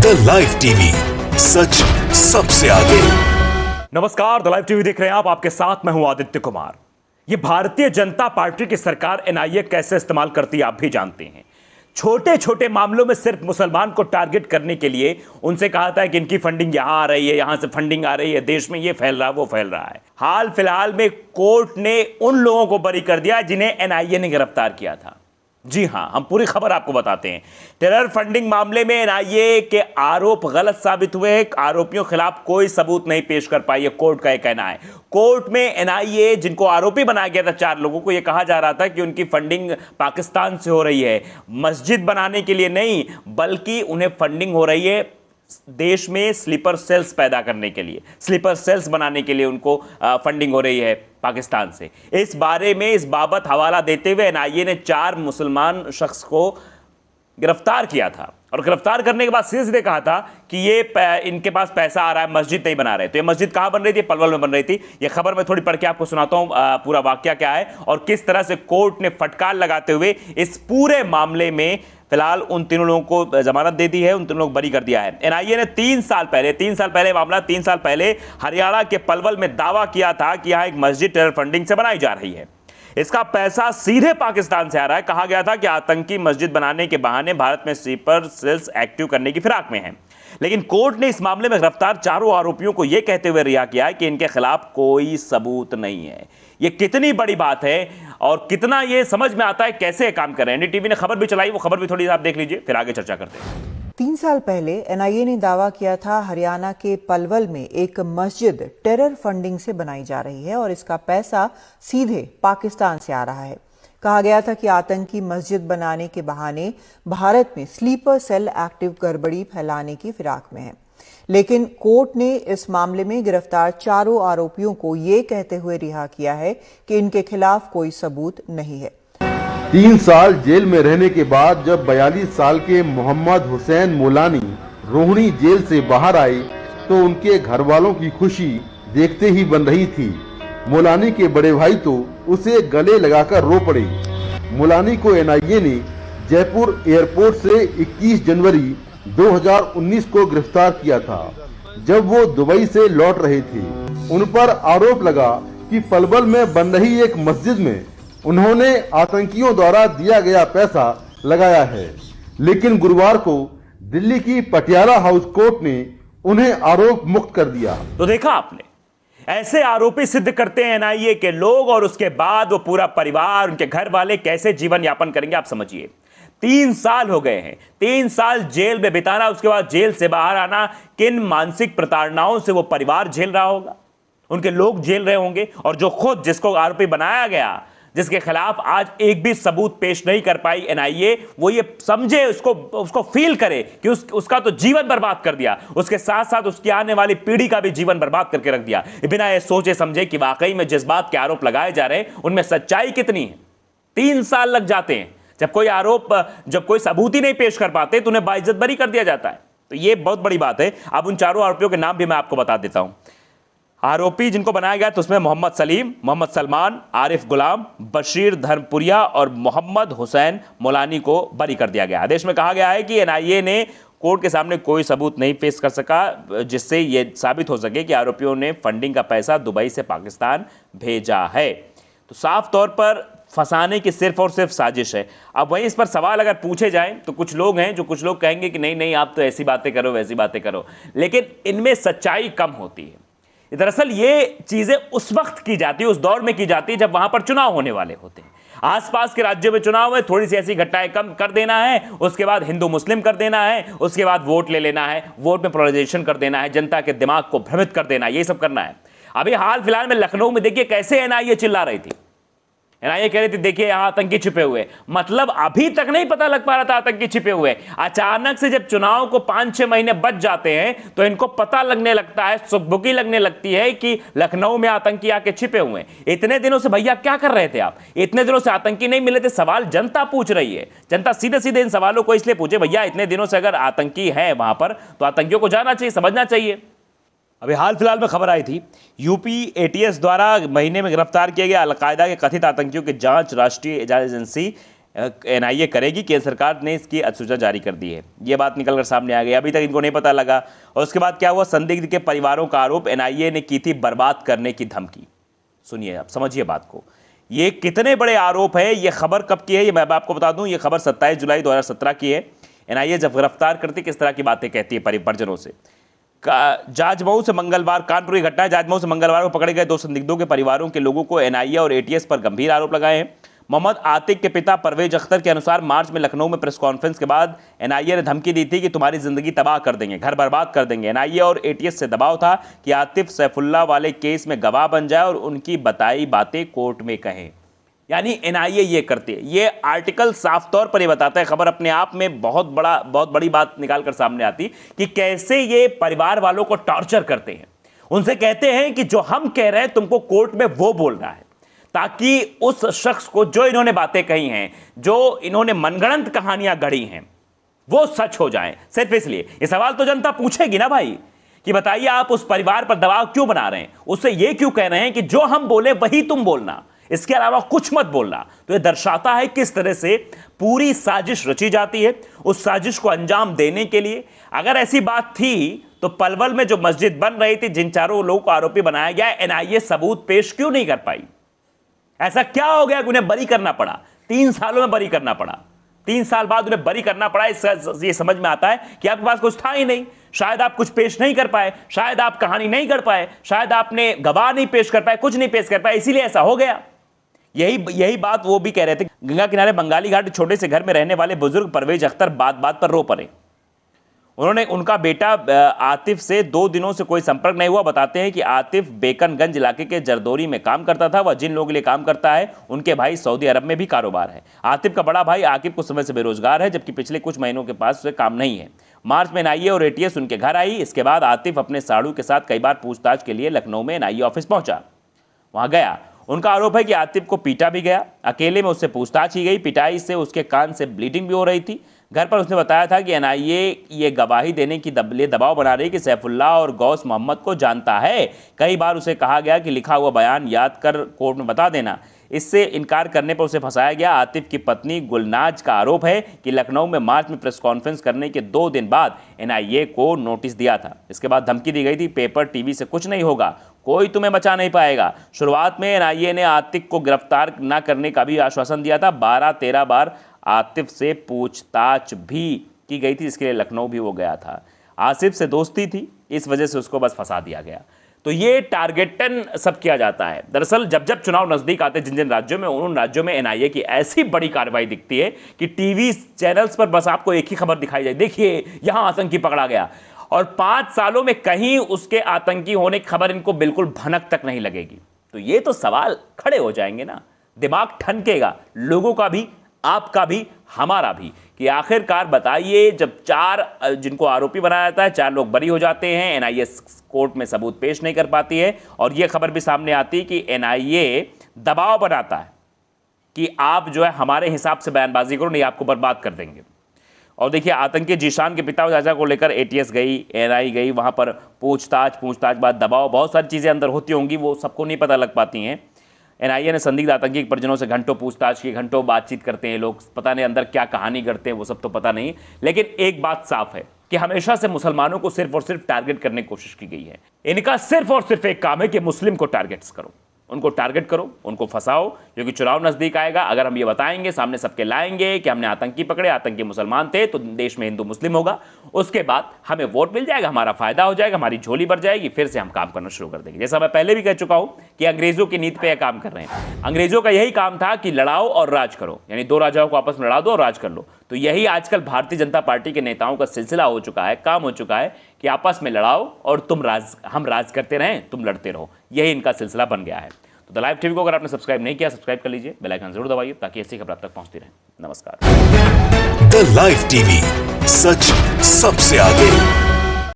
The live TV, सच सबसे आगे। नमस्कार, द लाइव टीवी देख रहे हैं आप। आपके साथ मैं हूं आदित्य कुमार। ये भारतीय जनता पार्टी की सरकार एनआईए कैसे इस्तेमाल करती है आप भी जानते हैं। छोटे छोटे मामलों में सिर्फ मुसलमान को टारगेट करने के लिए उनसे कहा था कि इनकी फंडिंग यहां आ रही है, यहां से फंडिंग आ रही है, देश में ये फैल रहा है, वो फैल रहा है। हाल फिलहाल में कोर्ट ने उन लोगों को बरी कर दिया जिन्हें एनआईए ने गिरफ्तार किया था। जी हां, हम पूरी खबर आपको बताते हैं। टेरर फंडिंग मामले में एनआईए के आरोप गलत साबित हुए हैं। आरोपियों के खिलाफ कोई सबूत नहीं पेश कर पाई है, कोर्ट का यह कहना है। कोर्ट में एनआईए जिनको आरोपी बनाया गया था, 4 लोगों को, यह कहा जा रहा था कि उनकी फंडिंग पाकिस्तान से हो रही है, मस्जिद बनाने के लिए नहीं, बल्कि उन्हें फंडिंग हो रही है देश में स्लीपर सेल्स पैदा करने के लिए, स्लीपर सेल्स बनाने के लिए उनको फंडिंग हो रही है पाकिस्तान से। इस बारे में, इस बाबत हवाला देते हुए एनआईए ने 4 मुसलमान शख्स को गिरफ्तार किया था और गिरफ्तार करने के बाद सीधे कहा था कि ये इनके पास पैसा आ रहा है, मस्जिद नहीं बना रहे। तो ये मस्जिद कहां बन रही थी? पलवल में बन रही थी। ये खबर मैं थोड़ी पढ़ के आपको सुनाता हूं, पूरा वाकया क्या है और किस तरह से कोर्ट ने फटकार लगाते हुए इस पूरे मामले में फिलहाल उन तीनों लोगों को जमानत दे दी है, उन तीनों लोगों को बरी कर दिया है। एनआईए ने 3 साल पहले मामला 3 साल पहले हरियाणा के पलवल में दावा किया था कि यहां एक मस्जिद टेरर फंडिंग से बनाई जा रही है। इसका पैसा सीधे पाकिस्तान से आ रहा है। कहा गया था कि आतंकी मस्जिद बनाने के बहाने भारत में स्लीपर सेल्स एक्टिव करने की फिराक में है। लेकिन कोर्ट ने इस मामले में गिरफ्तार 4 आरोपियों को यह कहते हुए रिहा किया है कि इनके खिलाफ कोई सबूत नहीं है। यह कितनी बड़ी बात है और कितना यह समझ में आता है कैसे काम कर रहे हैं। एनडीटीवी ने खबर भी चलाई, वो खबर भी थोड़ी आप देख लीजिए, फिर आगे चर्चा करते हैं। 3 साल पहले एनआईए ने दावा किया था हरियाणा के पलवल में एक मस्जिद टेरर फंडिंग से बनाई जा रही है और इसका पैसा सीधे पाकिस्तान से आ रहा है। कहा गया था कि आतंकी मस्जिद बनाने के बहाने भारत में स्लीपर सेल एक्टिव गड़बड़ी फैलाने की फिराक में है। लेकिन कोर्ट ने इस मामले में गिरफ्तार 4 आरोपियों को ये कहते हुए रिहा किया है कि इनके खिलाफ कोई सबूत नहीं है। 3 साल जेल में रहने के बाद जब 42 साल के मोहम्मद हुसैन मोलानी रोहिणी जेल से बाहर आए तो उनके घर वालों की खुशी देखते ही बन रही थी। मोलानी के बड़े भाई तो उसे गले लगाकर रो पड़े। मोलानी को एनआईए ने जयपुर एयरपोर्ट से 21 जनवरी 2019 को गिरफ्तार किया था, जब वो दुबई से लौट रहे थे। उन पर आरोप लगा कि पलवल में बन रही एक मस्जिद में उन्होंने आतंकियों द्वारा दिया गया पैसा लगाया है। लेकिन गुरुवार को दिल्ली की पटियाला हाउस कोर्ट ने उन्हें आरोप मुक्त कर दिया। तो देखा आपने, ऐसे आरोपी सिद्ध करते हैं एनआईए के लोग और उसके बाद वो पूरा परिवार, उनके घर वाले कैसे जीवन यापन करेंगे आप समझिए। 3 साल हो गए हैं, 3 साल जेल में बिताना, उसके बाद जेल से बाहर आना, किन मानसिक प्रताड़नाओं से वो परिवार झेल रहा होगा, उनके लोग झेल रहे होंगे। और जो खुद जिसको आरोपी बनाया गया, जिसके खिलाफ आज एक भी सबूत पेश नहीं कर पाई एनआईए, वो ये समझे, उसको फील करे कि उसका तो जीवन बर्बाद कर दिया, उसके साथ साथ उसकी आने वाली पीढ़ी का भी जीवन बर्बाद करके रख दिया, बिना ये सोचे समझे कि वाकई में जिस बात के आरोप लगाए जा रहे हैं उनमें सच्चाई कितनी है। 3 साल लग जाते हैं। जब कोई सबूत ही नहीं पेश कर पाते तो उन्हें बाइज्जत बरी कर दिया जाता है। तो ये बहुत बड़ी बात है। अब उन 4 आरोपियों के नाम भी मैं आपको बता देता हूं। आरोपी जिनको बनाया गया तो उसमें मोहम्मद सलीम, मोहम्मद सलमान, आरिफ गुलाम, बशीर धर्मपुरिया और मोहम्मद हुसैन मोलानी को बरी कर दिया गया। आदेश में कहा गया है कि एनआईए ने कोर्ट के सामने कोई सबूत नहीं पेश कर सका जिससे यह साबित हो सके कि आरोपियों ने फंडिंग का पैसा दुबई से पाकिस्तान भेजा है। तो साफ तौर पर फंसाने की सिर्फ और सिर्फ साजिश है। अब वहीं इस पर सवाल अगर पूछे जाएं तो कुछ लोग लोग कहेंगे कि नहीं आप तो ऐसी बातें करो, वैसी बातें करो, लेकिन इनमें सच्चाई कम होती है। दरअसल ये चीजें उस वक्त की जाती है, उस दौर में की जाती है जब वहां पर चुनाव होने वाले होते हैं। आसपास के राज्यों में चुनाव है, थोड़ी सी ऐसी घटनाएं कम कर देना है, उसके बाद हिंदू मुस्लिम कर देना है, उसके बाद वोट ले लेना है, वोट में पोलराइजेशन कर देना है, जनता के दिमाग को भ्रमित कर देना है, ये सब करना है। अभी हाल फिलहाल में लखनऊ में देखिए कैसे एनआईए चिल्ला रही थी। एनआईए कह रही थी देखिए यहां आतंकी छिपे हुए, मतलब अभी तक नहीं पता लग पा रहा था आतंकी छिपे हुए। अचानक से जब चुनाव को 5-6 महीने बच जाते हैं तो इनको पता लगने लगता है, सुगबुकी लगने लगती है कि लखनऊ में आतंकी आके छिपे हुए हैं। इतने दिनों से भैया क्या कर रहे थे आप? इतने दिनों से आतंकी नहीं मिले थे। सवाल जनता पूछ रही है। जनता सीधे सीधे इन सवालों को इसलिए पूछे, भैया इतने दिनों से अगर आतंकी है वहां पर तो आतंकियों को जाना चाहिए, समझना चाहिए। अभी हाल फिलहाल में खबर आई थी, यूपी एटीएस द्वारा महीने में गिरफ्तार किए गए अलकायदा के कथित आतंकियों की जांच राष्ट्रीय एजेंसी एनआईए करेगी। केंद्र सरकार ने इसकी अधिसूचना जारी कर दी है। ये बात निकलकर सामने आ गई। अभी तक इनको नहीं पता लगा। और उसके बाद क्या हुआ, संदिग्ध के परिवारों का आरोप, एनआईए ने की थी बर्बाद करने की धमकी। सुनिए, आप समझिए बात को, ये कितने बड़े आरोप है। ये खबर कब की है, ये मैं आपको बता दूं, ये खबर 27 जुलाई 2017 की है। एनआईए जब गिरफ्तार करती किस तरह की बातें कहती है परिजनों से। जाजमऊ से मंगलवार, कानपुर की घटना है, जाजमऊ से मंगलवार को पकड़े गए 2 संदिग्धों के परिवारों के लोगों को एनआईए और एटीएस पर गंभीर आरोप लगाए हैं। मोहम्मद आतिक के पिता परवेज अख्तर के अनुसार मार्च में लखनऊ में प्रेस कॉन्फ्रेंस के बाद एनआईए ने धमकी दी थी कि तुम्हारी जिंदगी तबाह कर देंगे, घर बर्बाद कर देंगे। एनआईए और एटीएस से दबाव था कि आतिफ सैफुल्लाह वाले केस में गवाह बन जाए और उनकी बताई बातें कोर्ट में कहें। यानी एनआईए ये करती है। ये आर्टिकल साफ तौर पर ये बताता है, खबर अपने आप में बहुत बड़ी बात निकाल कर सामने आती कि कैसे ये परिवार वालों को टॉर्चर करते हैं। उनसे कहते हैं कि जो हम कह रहे हैं तुमको कोर्ट में वो बोलना है, ताकि उस शख्स को जो इन्होंने बातें कही हैं, जो इन्होंने मनगढ़ंत कहानियां गढ़ी हैं, वो सच हो जाएं। सिर्फ इसलिए ये सवाल तो जनता पूछेगी ना भाई, कि बताइए आप उस परिवार पर दबाव क्यों बना रहे हैं, उससे ये क्यों कह रहे हैं कि जो हम बोले वही तुम बोलना, इसके अलावा कुछ मत बोलना। तो यह दर्शाता है किस तरह से पूरी साजिश रची जाती है। उस साजिश को अंजाम देने के लिए अगर ऐसी बात थी तो पलवल में जो मस्जिद बन रही थी, जिन चारों लोगों को आरोपी बनाया गया, एनआईए सबूत पेश क्यों नहीं कर पाई? ऐसा क्या हो गया कि उन्हें बरी करना पड़ा? 3 सालों में बरी करना पड़ा, 3 साल बाद उन्हें बरी करना पड़ा। ये समझ में आता है कि आपके पास कुछ था ही नहीं। शायद आप कुछ पेश नहीं कर पाए, शायद आप कहानी नहीं कर पाए, शायद आपने गवाह नहीं पेश कर पाए, कुछ नहीं पेश कर पाए, इसीलिए ऐसा हो गया। यही बात वो भी कह रहे थे। गंगा किनारे बंगाली घाट छोटे से घर में रहने वाले बुजुर्ग परवेज अख्तर बात बात पर रो पड़े। उनका बेटा आतिफ से 2 दिनों से कोई संपर्क नहीं हुआ। बताते हैं कि आतिफ बेकनगंज इलाके के जरदोरी में काम करता था। वह जिन लोगों के लिए काम करता है उनके भाई सऊदी अरब में भी कारोबार है। आतिफ का बड़ा भाई आकिब कुछ समय से बेरोजगार है, जबकि पिछले कुछ महीनों के पास उसे काम नहीं है। मार्च में एनआईए और एटीएस उनके घर आई। इसके बाद आतिफ अपने साड़ू के साथ कई बार पूछताछ के लिए लखनऊ में एनआईए ऑफिस पहुंचा, वहां गया। उनका आरोप है कि आतिफ को पीटा भी गया, अकेले में उससे पूछताछ की गई। पिटाई से उसके कान से ब्लीडिंग भी हो रही थी। घर पर उसने बताया था कि एनआईए ये गवाही देने की लिए दबाव बना रही कि सैफुल्लाह और गौस मोहम्मद को जानता है। कई बार उसे कहा गया कि लिखा हुआ बयान याद कर कोर्ट में बता देना। इससे इनकार करने पर उसे फंसाया गया। आतिफ की पत्नी गुलनाज का आरोप है कि लखनऊ में मार्च में प्रेस कॉन्फ्रेंस करने के 2 दिन बाद एनआईए को नोटिस दिया था। इसके बाद धमकी दी गई थी, पेपर टीवी से कुछ नहीं होगा, कोई तुम्हें बचा नहीं पाएगा। शुरुआत में एनआईए ने आतिफ को गिरफ्तार न करने का भी आश्वासन दिया था। 12-13 बार आतिफ से पूछताछ भी की गई थी, इसके लिए लखनऊ भी वो गया था। आसिफ से दोस्ती थी, इस वजह से उसको बस फंसा दिया गया। तो ये टारगेटन सब किया जाता है। दरअसल जब जब चुनाव नजदीक आते हैं जिन राज्यों में, उन राज्यों में एनआईए की ऐसी बड़ी कार्रवाई दिखती है कि टीवी चैनल्स पर बस आपको एक ही खबर दिखाई जाए, देखिए यहां आतंकी पकड़ा गया, और 5 सालों में कहीं उसके आतंकी होने की खबर इनको बिल्कुल भनक तक नहीं लगेगी। तो ये तो सवाल खड़े हो जाएंगे ना, दिमाग ठनकेगा लोगों का भी, आपका भी, हमारा भी, कि आखिरकार बताइए जब 4 जिनको आरोपी बनाया जाता है, 4 लोग बरी हो जाते हैं, एनआईए कोर्ट में सबूत पेश नहीं कर पाती है, और यह खबर भी सामने आती है कि एनआईए दबाव बनाता है कि आप जो है हमारे हिसाब से बयानबाजी करो, नहीं आपको बर्बाद कर देंगे। और देखिए आतंकी जीशान के पिता और चाचा को लेकर एटीएस गई, एनआईए गई, वहां पर पूछताछ बाद दबाव, बहुत सारी चीजें अंदर होती होंगी, वो सबको नहीं पता लग पाती हैं। एनआईए ने संदिग्ध आतंकी के परिजनों से घंटों पूछताछ की, घंटों बातचीत करते हैं लोग, पता नहीं अंदर क्या कहानी करते हैं, वो सब तो पता नहीं। लेकिन एक बात साफ है कि हमेशा से मुसलमानों को सिर्फ और सिर्फ टारगेट करने की कोशिश की गई है। इनका सिर्फ और सिर्फ एक काम है कि मुस्लिम को टारगेट्स करो, उनको टारगेट करो, उनको फंसाओ, क्योंकि चुनाव नजदीक आएगा। अगर हम ये बताएंगे, सामने सबके लाएंगे कि हमने आतंकी पकड़े, आतंकी मुसलमान थे, तो देश में हिंदू मुस्लिम होगा, उसके बाद हमें वोट मिल जाएगा, हमारा फायदा हो जाएगा, हमारी झोली भर जाएगी, फिर से हम काम करना शुरू कर देंगे। जैसा मैं पहले भी कह चुका हूं कि अंग्रेजों की नीति पे यह काम कर रहे हैं। अंग्रेजों का यही काम था कि लड़ाओ और राज करो, यानी 2 राजाओं को आपस में लड़ा दो और राज कर लो। तो यही आजकल भारतीय जनता पार्टी के नेताओं का सिलसिला हो चुका है, काम हो चुका है कि आपस में लड़ाओ और हम राज करते रहें, तुम लड़ते रहो। यही इनका सिलसिला बन गया है। तो द लाइव टीवी को अगर आपने सब्सक्राइब नहीं किया, सब्सक्राइब कर लीजिए, बेल आइकन जरूर दबाइए ताकि ऐसी खबर आप तक पहुंचती रहे। नमस्कार। द लाइव टीवी, सच सबसे आगे।